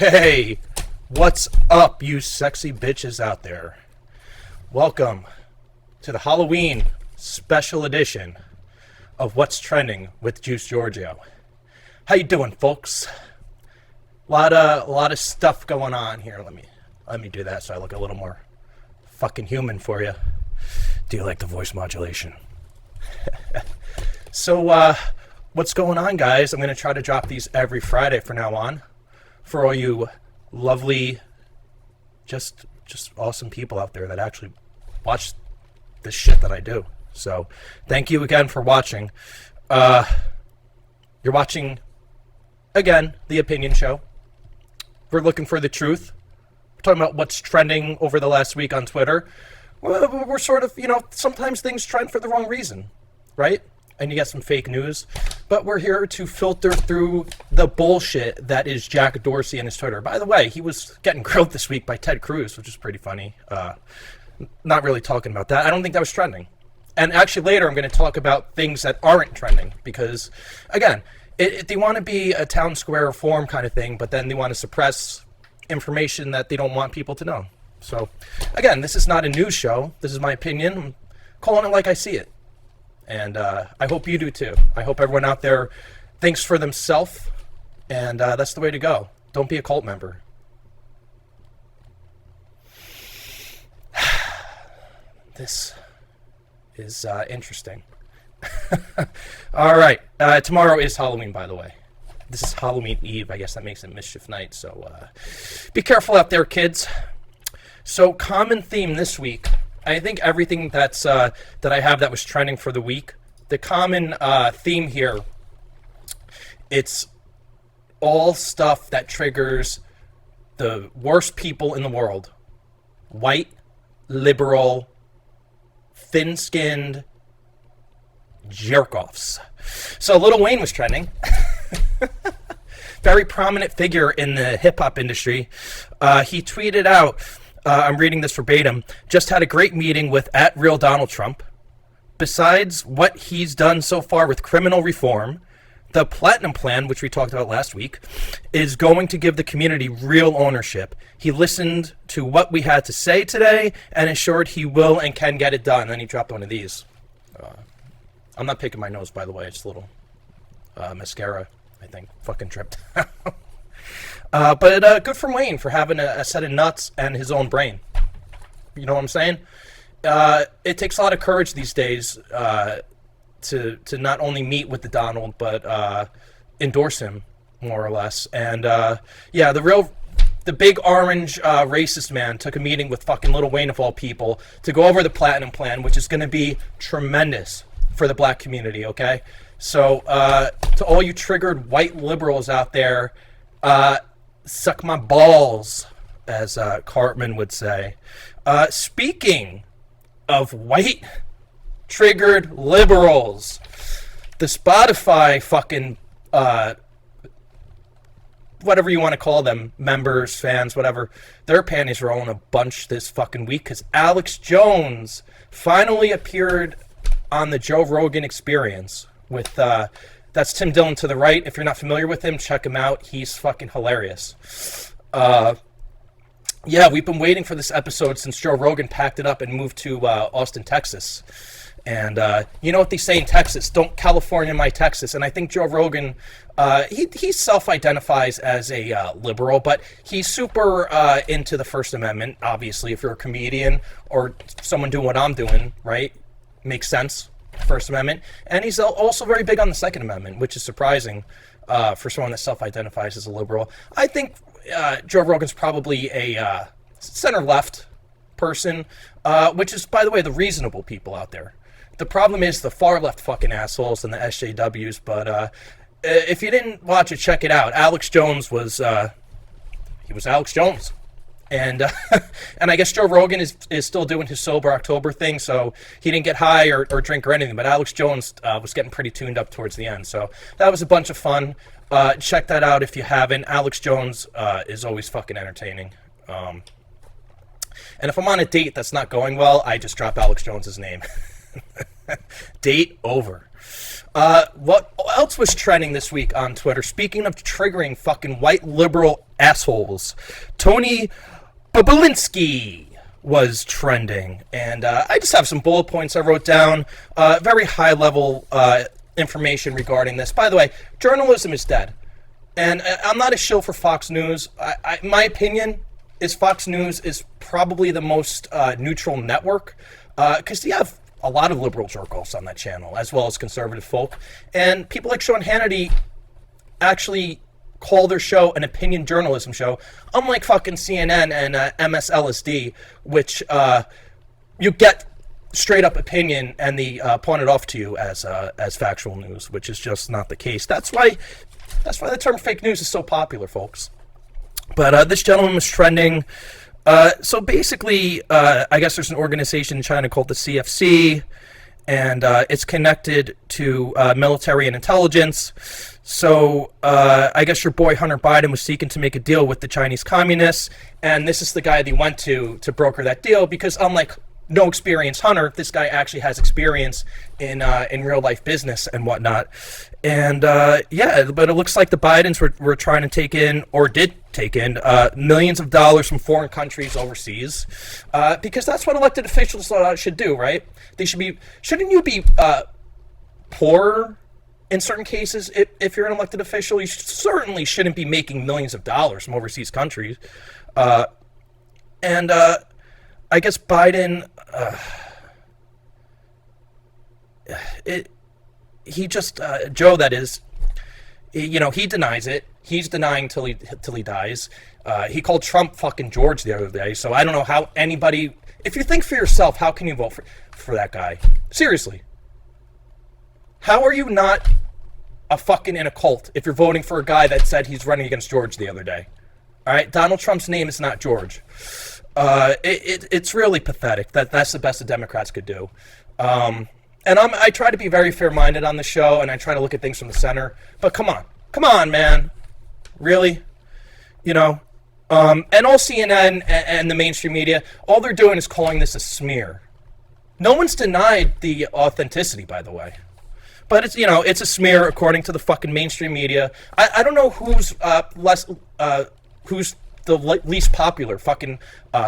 Hey, what's up, you sexy bitches out there? Welcome to the Halloween special edition of What's Trending with Juice Giorgio. How you doing, folks? A lot of stuff going on here. Let me do that so I look a little more fucking human for you. Do you like the voice modulation? So, what's going on, guys? I'm going to try to drop these every Friday from now on. For all you lovely, just awesome people out there that actually watch this shit that I do. So, thank you again for watching. You're watching, again, The Opinion Show. We're looking for the truth. We're talking about what's trending over the last week on Twitter. We're sort of, sometimes things trend for the wrong reason, right? And you get some fake news. But we're here to filter through the bullshit that is Jack Dorsey and his Twitter. By the way, he was getting grilled this week by Ted Cruz, which is pretty funny. Not really talking about that. I don't think that was trending. And actually later I'm going to talk about things that aren't trending. Because, again, they want to be a town square reform kind of thing, but then they want to suppress information that they don't want people to know. So, again, this is not a news show. This is my opinion. I'm calling it like I see it. And I hope you do too. I hope everyone out there thinks for themselves, and that's the way to go. Don't be a cult member. This is interesting. All right. Tomorrow is Halloween, by the way. This is Halloween Eve. I guess that makes it Mischief Night. So be careful out there, kids. So common theme this week. I think everything that I have that was trending for the week, the common theme here, it's all stuff that triggers the worst people in the world. White, liberal, thin-skinned jerk-offs. So Lil Wayne was trending. Very prominent figure in the hip-hop industry. He tweeted out, I'm reading this verbatim, just had a great meeting with @real Donald Trump. Besides what he's done so far with criminal reform, the Platinum Plan, which we talked about last week, is going to give the community real ownership. He listened to what we had to say today and assured he will and can get it done. And then he dropped one of these. I'm not picking my nose, by the way. It's a little mascara, I think. Fucking tripped. But good for Wayne for having a set of nuts and his own brain. You know what I'm saying? It takes a lot of courage these days to not only meet with the Donald, but endorse him, more or less. And, the big orange racist man took a meeting with fucking Lil Wayne, of all people, to go over the Platinum Plan, which is going to be tremendous for the black community, okay? So, to all you triggered white liberals out there, suck my balls, as Cartman would say. Speaking of white triggered liberals, the Spotify fucking whatever you want to call them, members, fans, whatever, their panties are all in a bunch this fucking week because Alex Jones finally appeared on the Joe Rogan Experience with that's Tim Dillon to the right. If you're not familiar with him, check him out. He's fucking hilarious. We've been waiting for this episode since Joe Rogan packed it up and moved to Austin, Texas. And you know what they say in Texas, don't California my Texas. And I think Joe Rogan, he self-identifies as a liberal, but he's super into the First Amendment, obviously. If you're a comedian or someone doing what I'm doing, right, makes sense, First Amendment. And he's also very big on the Second Amendment, which is surprising for someone that self-identifies as a liberal. I think Joe Rogan's probably a center-left person, which is, by the way, the reasonable people out there. The problem is the far-left fucking assholes and the SJWs, but if you didn't watch it, check it out. Alex Jones was Alex Jones. And and I guess Joe Rogan is still doing his Sober October thing, so he didn't get high or drink or anything, but Alex Jones was getting pretty tuned up towards the end. So that was a bunch of fun. Check that out if you haven't. Alex Jones is always fucking entertaining. And if I'm on a date that's not going well, I just drop Alex Jones's name. Date over. What else was trending this week on Twitter? Speaking of triggering fucking white liberal assholes, Tony Bobulinski was trending, and I just have some bullet points I wrote down. Very high level information regarding this. By the way, journalism is dead, and I'm not a shill for Fox News. My opinion is Fox News is probably the most neutral network, because you have a lot of liberal jerk-offs on that channel, as well as conservative folk. And people like Sean Hannity actually call their show an opinion journalism show, unlike fucking CNN and MSLSD, which you get straight-up opinion and they pawn it off to you as factual news, which is just not the case. That's why the term fake news is so popular, folks. But this gentleman was trending. So basically, I guess there's an organization in China called the CFC, and it's connected to military and intelligence. So I guess your boy Hunter Biden was seeking to make a deal with the Chinese communists, and this is the guy they went to broker that deal, because unlike no experience Hunter, this guy actually has experience in real life business and whatnot. And yeah, but it looks like the Bidens were trying to take in, or did take in, millions of dollars from foreign countries overseas, because that's what elected officials should do, right? They should be. Shouldn't you be poor in certain cases if you're an elected official? You certainly shouldn't be making millions of dollars from overseas countries. And I guess Biden, he just, Joe, that is, he denies it. He's denying till he dies. He called Trump fucking George the other day. So I don't know how anybody, if you think for yourself, how can you vote for that guy? Seriously. How are you not a fucking in a cult if you're voting for a guy that said he's running against George the other day? All right, Donald Trump's name is not George. It's really pathetic. That's the best the Democrats could do. And I try to be very fair-minded on the show, and I try to look at things from the center. But come on, man, really, and all CNN and the mainstream media, all they're doing is calling this a smear. No one's denied the authenticity, by the way. But it's a smear according to the fucking mainstream media. I don't know who's who's the least popular, fucking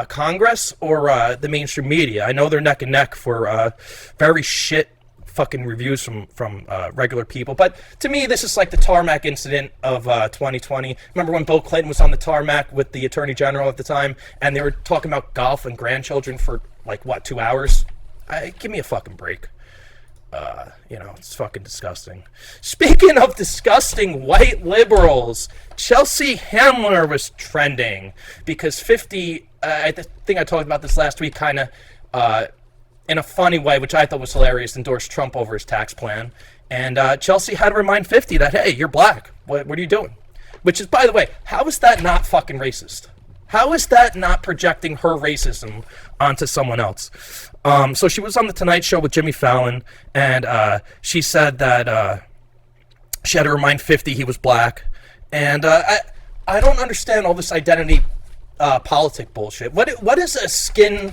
Congress or the mainstream media. I know they're neck and neck for very shit fucking reviews from regular people. But to me, this is like the tarmac incident of 2020. Remember when Bill Clinton was on the tarmac with the Attorney General at the time, and they were talking about golf and grandchildren for 2 hours? Give me a fucking break. It's fucking disgusting. Speaking of disgusting white liberals, Chelsea Handler was trending because 50, I think I talked about this last week, kind of in a funny way, which I thought was hilarious, endorsed Trump over his tax plan. And Chelsea had to remind 50 that, hey, you're black. What are you doing? Which is, by the way, how is that not fucking racist? How is that not projecting her racism onto someone else? So she was on the Tonight Show with Jimmy Fallon, and she said that she had to remind 50 he was black. And I don't understand all this identity politic bullshit. What is a skin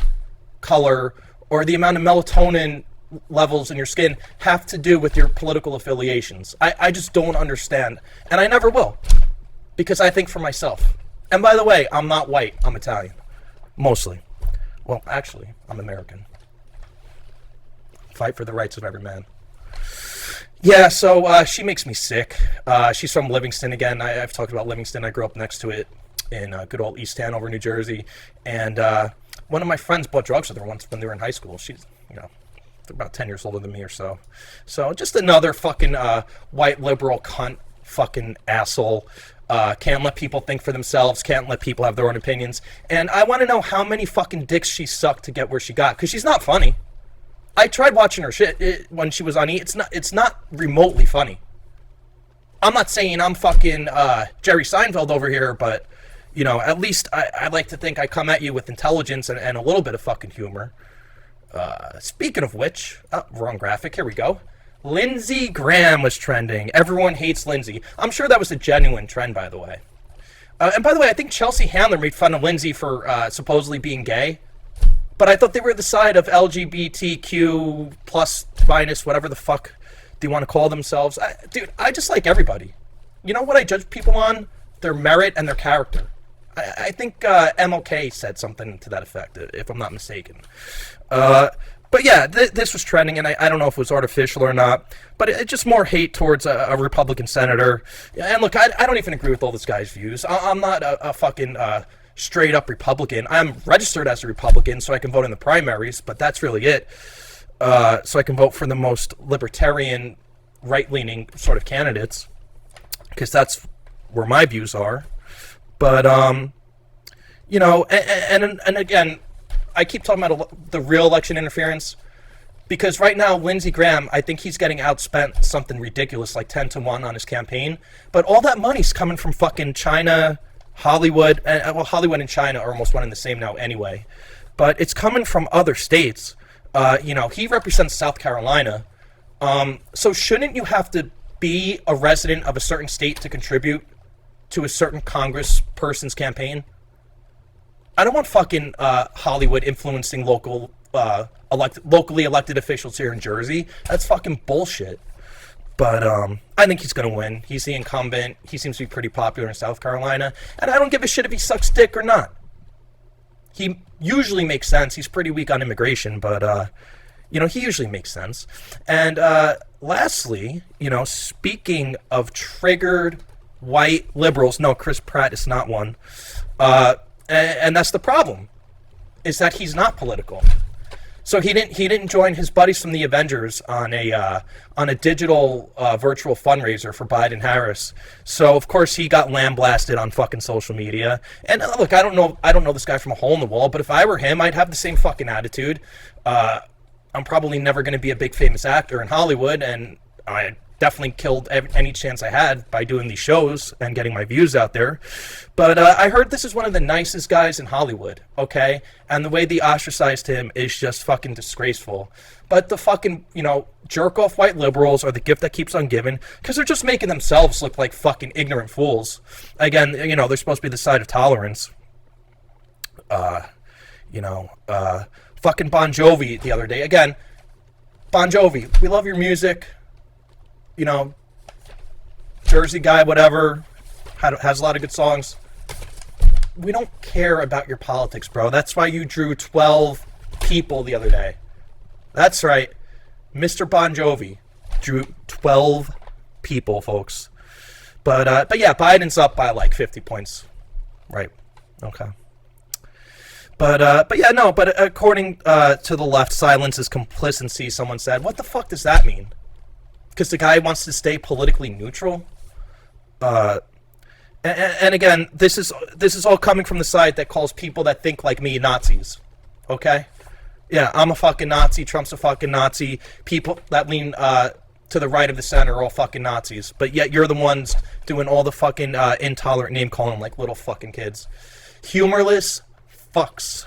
color or the amount of melatonin levels in your skin have to do with your political affiliations? I just don't understand, and I never will, because I think for myself. And by the way, I'm not white. I'm Italian. Mostly. Well, actually, I'm American. Fight for the rights of every man. Yeah, so she makes me sick. She's from Livingston again. I've talked about Livingston. I grew up next to it in good old East Hanover, New Jersey. And one of my friends bought drugs with her once when they were in high school. She's, they're about 10 years older than me or so. So just another fucking white liberal cunt fucking asshole. Can't let people think for themselves, can't let people have their own opinions. And I want to know how many fucking dicks she sucked to get where she got, because she's not funny. I tried watching her shit when she was on E! It's not remotely funny. I'm not saying I'm fucking Jerry Seinfeld over here, but, at least I like to think I come at you with intelligence and a little bit of fucking humor. Speaking of which, wrong graphic, here we go. Lindsey Graham was trending. Everyone hates Lindsey. I'm sure that was a genuine trend, by the way. And by the way, I think Chelsea Handler made fun of Lindsey for supposedly being gay. But I thought they were the side of LGBTQ plus minus whatever the fuck they want to call themselves. Dude, I just like everybody. You know what I judge people on? Their merit and their character. I think MLK said something to that effect, if I'm not mistaken. But yeah, this was trending, and I don't know if it was artificial or not, but it's just more hate towards a Republican senator. And look, I don't even agree with all this guy's views. I'm not a fucking straight up Republican. I'm registered as a Republican, so I can vote in the primaries, but that's really it. So I can vote for the most libertarian, right-leaning sort of candidates, because that's where my views are. But, you know, and again, I keep talking about the real election interference, because right now, Lindsey Graham, I think he's getting outspent something ridiculous, like 10-1 on his campaign. But all that money's coming from fucking China, Hollywood, and well, Hollywood and China are almost one and the same now anyway. But it's coming from other states. You know, he represents South Carolina. So shouldn't you have to be a resident of a certain state to contribute to a certain congressperson's campaign? I don't want fucking Hollywood influencing locally elected officials here in Jersey. That's fucking bullshit. But I think he's going to win. He's the incumbent. He seems to be pretty popular in South Carolina. And I don't give a shit if he sucks dick or not. He usually makes sense. He's pretty weak on immigration, but, you know, he usually makes sense. And lastly, you know, speaking of triggered white liberals, no, Chris Pratt is not one. And that's the problem, is that he's not political. So he didn't join his buddies from the Avengers on a digital virtual fundraiser for Biden-Harris. So of course he got lambasted on fucking social media. And look, I don't know this guy from a hole in the wall, but if I were him, I'd have the same fucking attitude. I'm probably never going to be a big famous actor in Hollywood, and I definitely killed any chance I had by doing these shows and getting my views out there. But I heard this is one of the nicest guys in Hollywood, okay? And the way they ostracized him is just fucking disgraceful. But the fucking, you know, jerk-off white liberals are the gift that keeps on giving, because they're just making themselves look like fucking ignorant fools. Again, you know, they're supposed to be the side of tolerance. You know, fucking Bon Jovi the other day. Again, Bon Jovi, we love your music. You know, Jersey guy, whatever, has a lot of good songs. We don't care about your politics, bro. That's why you drew 12 people the other day. That's right. Mr. Bon Jovi drew 12 people, folks. But yeah, Biden's up by like 50 points. Right. Okay. But yeah, no, but according to the left, silence is complicity, someone said. What the fuck does that mean? Because the guy wants to stay politically neutral. And again, this is all coming from the side that calls people that think like me Nazis. Okay? Yeah, I'm a fucking Nazi. Trump's a fucking Nazi. People that lean to the right of the center are all fucking Nazis. But yet you're the ones doing all the fucking intolerant name calling like little fucking kids. Humorless fucks.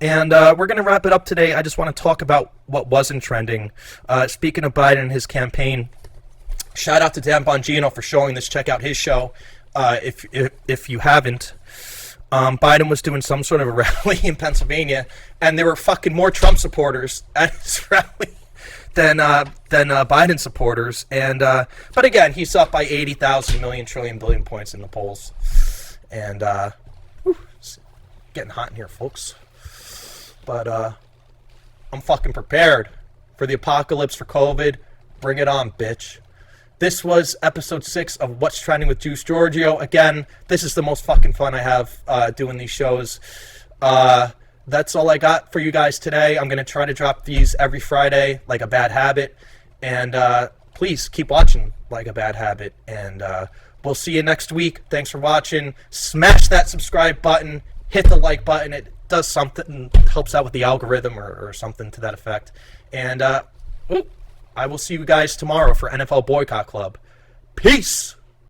And we're going to wrap it up today. I just want to talk about what wasn't trending. Speaking of Biden and his campaign, shout out to Dan Bongino for showing this. Check out his show if you haven't. Biden was doing some sort of a rally in Pennsylvania, and there were fucking more Trump supporters at his rally than Biden supporters. And but again, he's up by 80,000 million trillion billion points in the polls. And it's getting hot in here, folks. But I'm fucking prepared for the apocalypse, for COVID. Bring it on, bitch. This was episode 6 of What's Trending with Juice Giorgio. Again, this is the most fucking fun I have doing these shows. That's all I got for you guys today. I'm going to try to drop these every Friday, like a bad habit. And please keep watching Like a Bad Habit. And we'll see you next week. Thanks for watching. Smash that subscribe button. Hit the like button. It does something, helps out with the algorithm or something to that effect. And I will see you guys tomorrow for NFL Boycott Club. Peace!